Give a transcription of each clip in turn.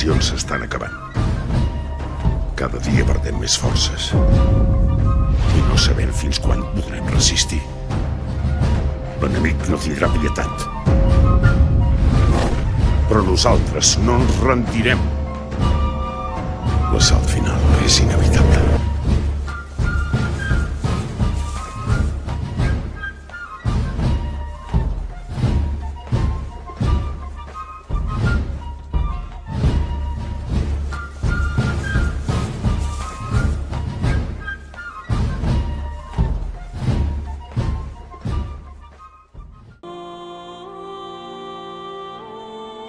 provisions s'estan acabant. Cada dia perdem més forces. I no sabem fins quan podrem resistir. L'enemic no tindrà pietat. Però nosaltres no ens rendirem. L'assalt final és inevitable.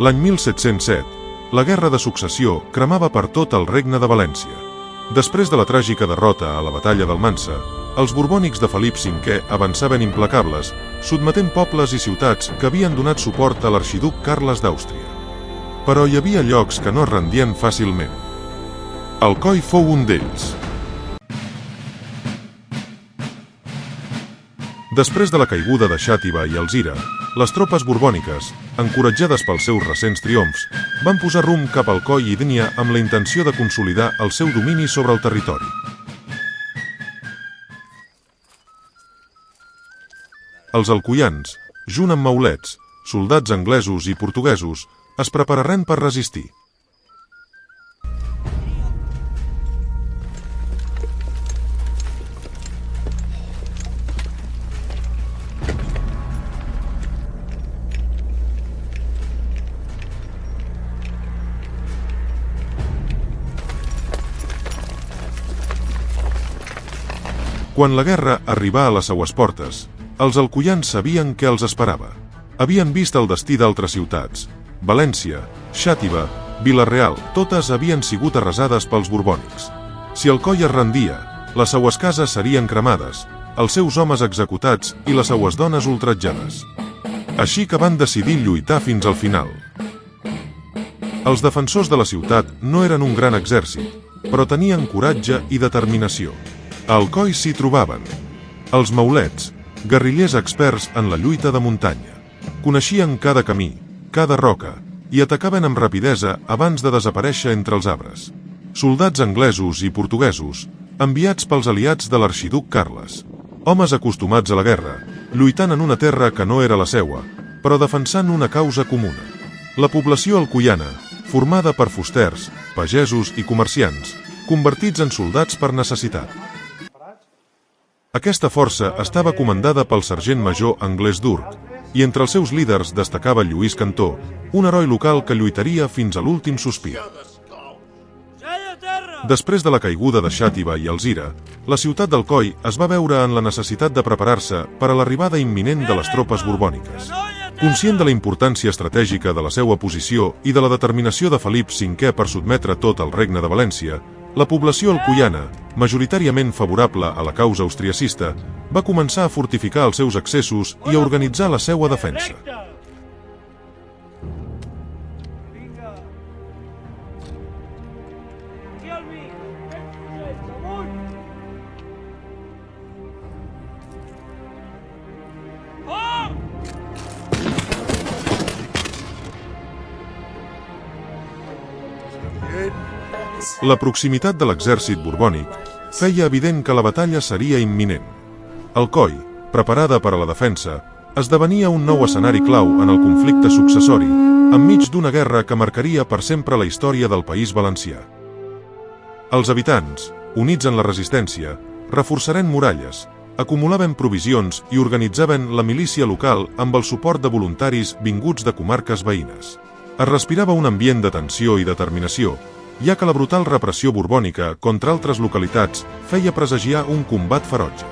L'any 1707, la Guerra de Successió cremava per tot el regne de València. Després de la tràgica derrota a la batalla d'Almansa, els borbònics de Felip V avançaven implacables, sotmetent pobles i ciutats que havien donat suport a l'arxiduc Carles d'Àustria. Però hi havia llocs que no es rendien fàcilment. Alcoi fou un d'ells. Després de la caiguda de Xàtiva i Alzira, les tropes borbòniques, encoratjades pels seus recents triomfs, van posar rumb cap al Alcoi i Ídnia amb la intenció de consolidar el seu domini sobre el territori. Els alcoians, junt amb maulets, soldats anglesos i portuguesos, es prepararen per resistir. Quan la guerra arribà a les seues portes, els alcoians sabien què els esperava. Havien vist el destí d'altres ciutats. València, Xàtiva, Vila-real, totes havien sigut arrasades pels borbònics. Si Alcoi es rendia, les seues cases serien cremades, els seus homes executats i les seues dones ultratjades. Així que van decidir lluitar fins al final. Els defensors de la ciutat no eren un gran exèrcit, però tenien coratge i determinació. A Alcoi s'hi trobaven els maulets, guerrillers experts en la lluita de muntanya. Coneixien cada camí, cada roca, i atacaven amb rapidesa abans de desaparèixer entre els arbres. Soldats anglesos i portuguesos, enviats pels aliats de l'arxiduc Carles. Homes acostumats a la guerra, lluitant en una terra que no era la seua, però defensant una causa comuna. La població alcoiana, formada per fusters, pagesos i comerciants, convertits en soldats per necessitat. Aquesta força estava comandada pel sergent major Anglès d'Urc, i entre els seus líders destacava Lluís Cantó, un heroi local que lluitaria fins a l'últim sospir. Després de la caiguda de Xàtiva i Alzira, la ciutat d'Alcoi es va veure en la necessitat de preparar-se per a l'arribada imminent de les tropes borbòniques. Conscient de la importància estratègica de la seva posició i de la determinació de Felip V per sotmetre tot el regne de València, la població alcoiana, majoritàriament favorable a la causa austriacista, va començar a fortificar els seus accessos i a organitzar la seua defensa. La proximitat de l'exèrcit borbònic feia evident que la batalla seria imminent. Alcoi, preparada per a la defensa, esdevenia un nou escenari clau en el conflicte successori, enmig d'una guerra que marcaria per sempre la història del País Valencià. Els habitants, units en la resistència, reforçaren muralles, acumulaven provisions i organitzaven la milícia local amb el suport de voluntaris vinguts de comarques veïnes. Es respirava un ambient de tensió i determinació, ja que la brutal repressió borbònica contra altres localitats feia presagiar un combat ferotge.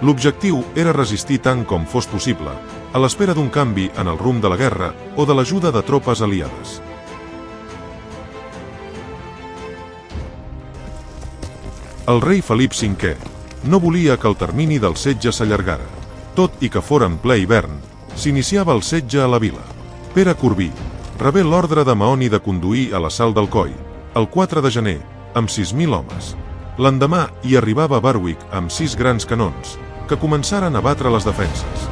L'objectiu era resistir tant com fos possible, a l'espera d'un canvi en el rumb de la guerra o de l'ajuda de tropes aliades. El rei Felip V no volia que el termini del setge s'allargara. Tot i que fora en ple hivern, s'iniciava el setge a la vila. Pere Corbí rebé l'ordre de Mahoni de conduir a l'assalt d'Alcoi, el 4 de gener, amb 6.000 homes. L'endemà hi arribava Berwick amb 6 grans canons, que començaren a batre les defenses.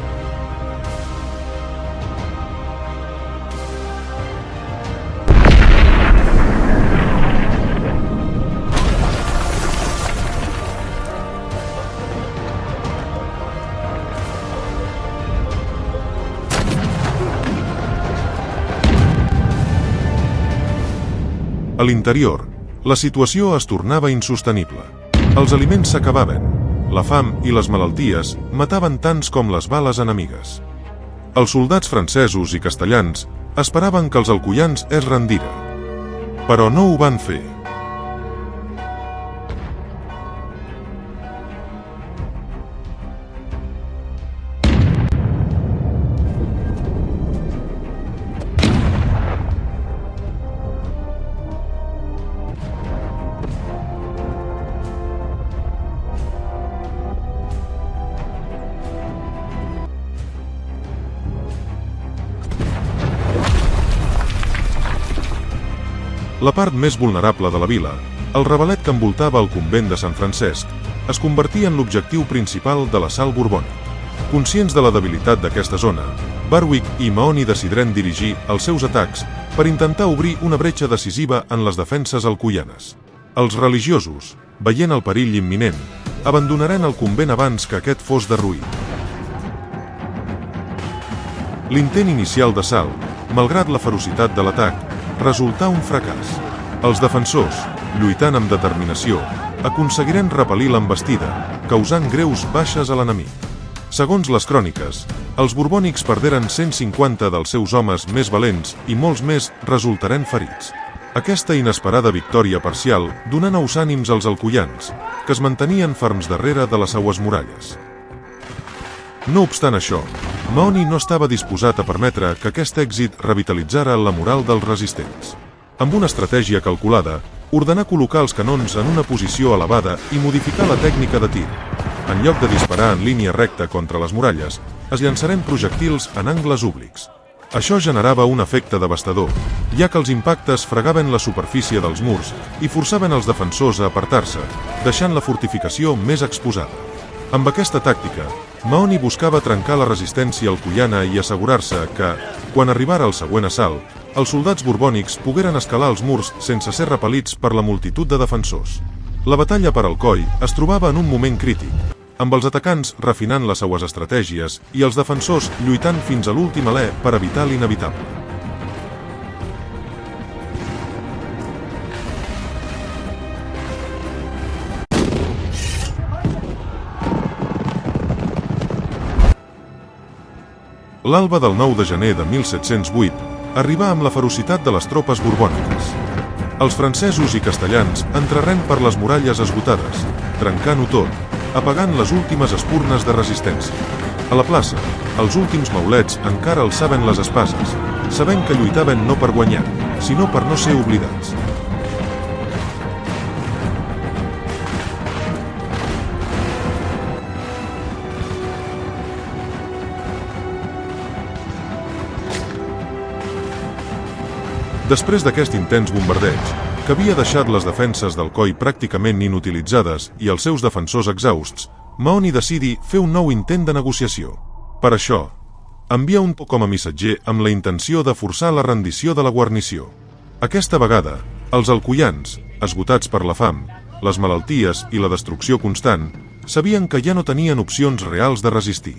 A l'interior, la situació es tornava insostenible. Els aliments s'acabaven, la fam i les malalties mataven tants com les bales enemigues. Els soldats francesos i castellans esperaven que els alcoians es rendiren, però no ho van fer. La part més vulnerable de la vila, el rebelet que envoltava el convent de Sant Francesc, es convertia en l'objectiu principal de l'assalt borbònic. Conscients de la debilitat d'aquesta zona, Berwick i Mahony decidren dirigir els seus atacs per intentar obrir una bretxa decisiva en les defenses alcoianes. Els religiosos, veient el perill imminent, abandonaren el convent abans que aquest fos derruït. L'intent inicial d'assalt, malgrat la ferocitat de l'atac, resultà un fracàs. Els defensors, lluitant amb determinació, aconseguiren repel·lir l'envestida, causant greus baixes a l'enemic. Segons les cròniques, els borbònics perderen 150 dels seus homes més valents i molts més resultaren ferits. Aquesta inesperada victòria parcial donà nous ànims als alcoians, que es mantenien ferms darrere de les seues muralles. No obstant això, Mahony no estava disposat a permetre que aquest èxit revitalitzara la moral dels resistents. Amb una estratègia calculada, ordenà col·locar els canons en una posició elevada i modificar la tècnica de tir. En lloc de disparar en línia recta contra les muralles, es llançaren projectils en angles oblics. Això generava un efecte devastador, ja que els impactes fregaven la superfície dels murs i forçaven els defensors a apartar-se, deixant la fortificació més exposada. Amb aquesta tàctica, Mahony buscava trencar la resistència alcoiana i assegurar-se que, quan arribara el següent assalt, els soldats borbònics pogueren escalar els murs sense ser repel·lits per la multitud de defensors. La batalla per Alcoi es trobava en un moment crític, amb els atacants refinant les seues estratègies i els defensors lluitant fins a l'últim alè per evitar l'inevitable. L'alba del 9 de gener de 1708 arribà amb la ferocitat de les tropes borbòniques. Els francesos i castellans entraren per les muralles esgotades, trencant-ho tot, apagant les últimes espurnes de resistència. A la plaça, els últims maulets encara alçaven les espases, sabent que lluitaven no per guanyar, sinó per no ser oblidats. Després d'aquest intens bombardeig, que havia deixat les defenses d'Alcoi pràcticament inutilitzades i els seus defensors exhausts, Mahony decidí fer un nou intent de negociació. Per això, envia un com a missatger amb la intenció de forçar la rendició de la guarnició. Aquesta vegada, els alcoians, esgotats per la fam, les malalties i la destrucció constant, sabien que ja no tenien opcions reals de resistir.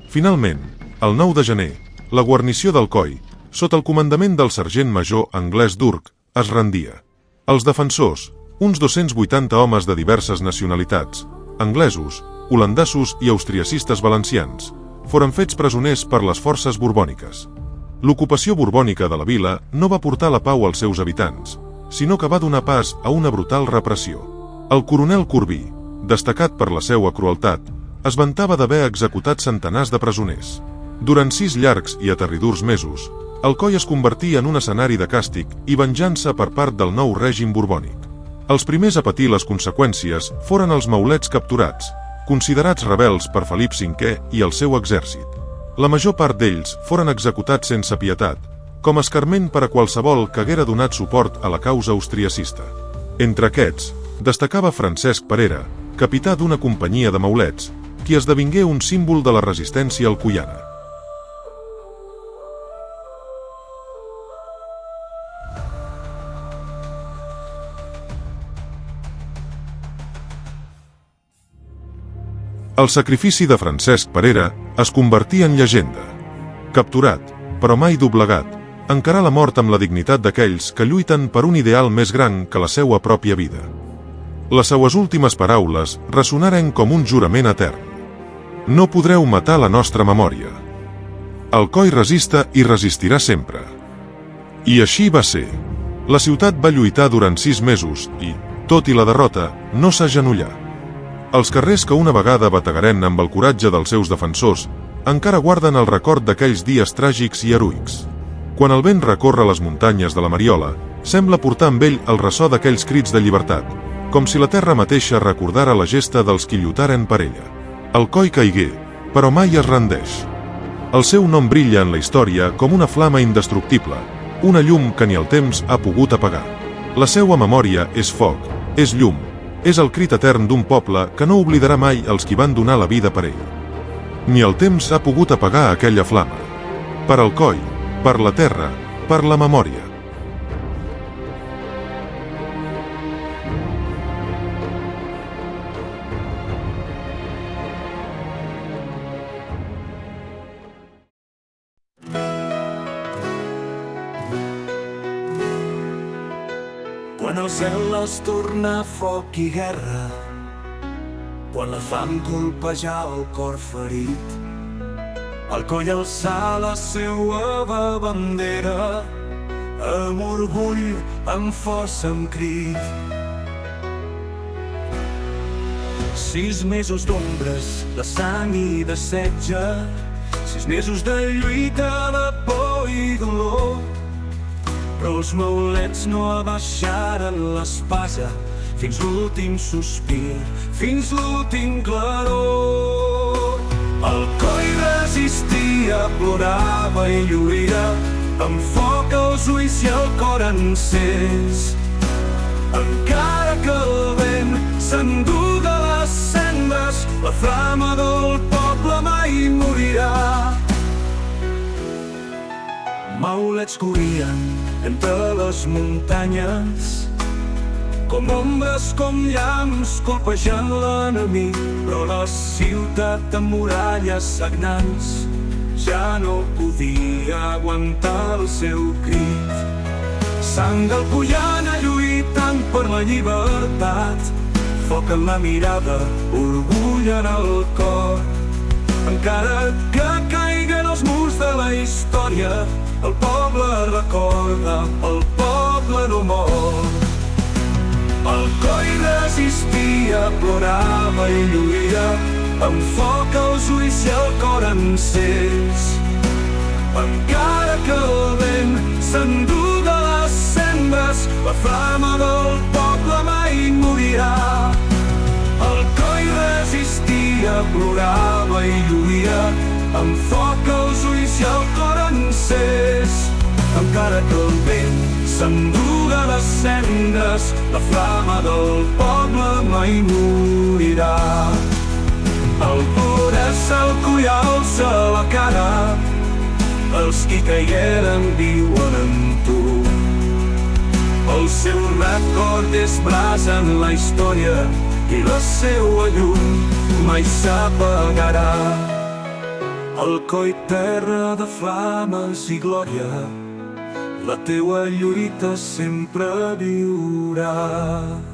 Finalment, el 9 de gener, la guarnició d'Alcoi, sota el comandament del sergent major anglès Durk, es rendia. Els defensors, uns 280 homes de diverses nacionalitats, anglesos, holandesos i austriacistes valencians, foren fets presoners per les forces borbòniques. L'ocupació borbònica de la vila no va portar la pau als seus habitants, sinó que va donar pas a una brutal repressió. El coronel Corbí, destacat per la seua crueltat, es vantava d'haver executat centenars de presoners. Durant 6 llargs i aterridors mesos, Alcoi es convertí en un escenari de càstig i venjança per part del nou règim borbònic. Els primers a patir les conseqüències foren els maulets capturats, considerats rebels per Felip V i el seu exèrcit. La major part d'ells foren executats sense pietat, com a escarment per a qualsevol que haguera donat suport a la causa austriacista. Entre aquests, destacava Francesc Parera, capità d'una companyia de maulets, qui esdevingué un símbol de la resistència alcoiana. El sacrifici de Francesc Parera es convertí en llegenda. Capturat, però mai doblegat, encarar la mort amb la dignitat d'aquells que lluiten per un ideal més gran que la seua pròpia vida. Les seues últimes paraules ressonaren com un jurament etern. No podreu matar la nostra memòria. Alcoi resista i resistirà sempre. I així va ser. La ciutat va lluitar durant 6 mesos i, tot i la derrota, no s'agenollà. Els carrers que una vegada bategaren amb el coratge dels seus defensors encara guarden el record d'aquells dies tràgics i heroics. Quan el vent recorre les muntanyes de la Mariola, sembla portar amb ell el ressò d'aquells crits de llibertat, com si la terra mateixa recordara la gesta dels qui lluitaren per ella. Alcoi caigué, però mai es rendeix. El seu nom brilla en la història com una flama indestructible, una llum que ni el temps ha pogut apagar. La seua memòria és foc, és llum, és el crit etern d'un poble que no oblidarà mai els qui van donar la vida per ell. Ni el temps ha pogut apagar aquella flama. Per Alcoi, per la terra, per la memòria. Quan el cel es torna foc i guerra, quan la fam colpejà el cor ferit, Alcoi alçà la seua bandera, amb orgull, amb força, amb crit. 6 mesos d'ombres, de sang i de setge, 6 mesos de lluita, de por i dolor. Però els maulets no abaixaren l'espasa fins l'últim sospir, fins l'últim claror. Alcoi resistia, plorava i lluïa, amb foc als ulls i el cor encès. Encara que el vent s'endú de les cendres, la flama del poble mai morirà. Maulets corrien entre les muntanyes, com ombres, com llamps, colpejant l'enemic. Però la ciutat amb muralles sagnants ja no podia aguantar el seu crit. Sang alcoiana lluitant per la llibertat, foc en la mirada, orgull en el cor. Encara que caiguen els murs de la història, el poble recorda, el poble no mor. Alcoi resistia, plorava i lluïa, amb foc als ulls i el cor encès. Encara que el vent s'endú de les cendres, la flama del poble mai morirà. Alcoi resistia, plorava i lluïa, amb foc als ulls i el cor encès. Encara que el vent s'endú de les cendres, la flama del poble mai morirà. El poder s'Alcoi alça la cara, els qui caigueren viuen en tu. El seu record és brasa en la història i la seua llum mai s'apagarà. Alcoi, terra de flames i glòria, la teua lluita sempre viurà.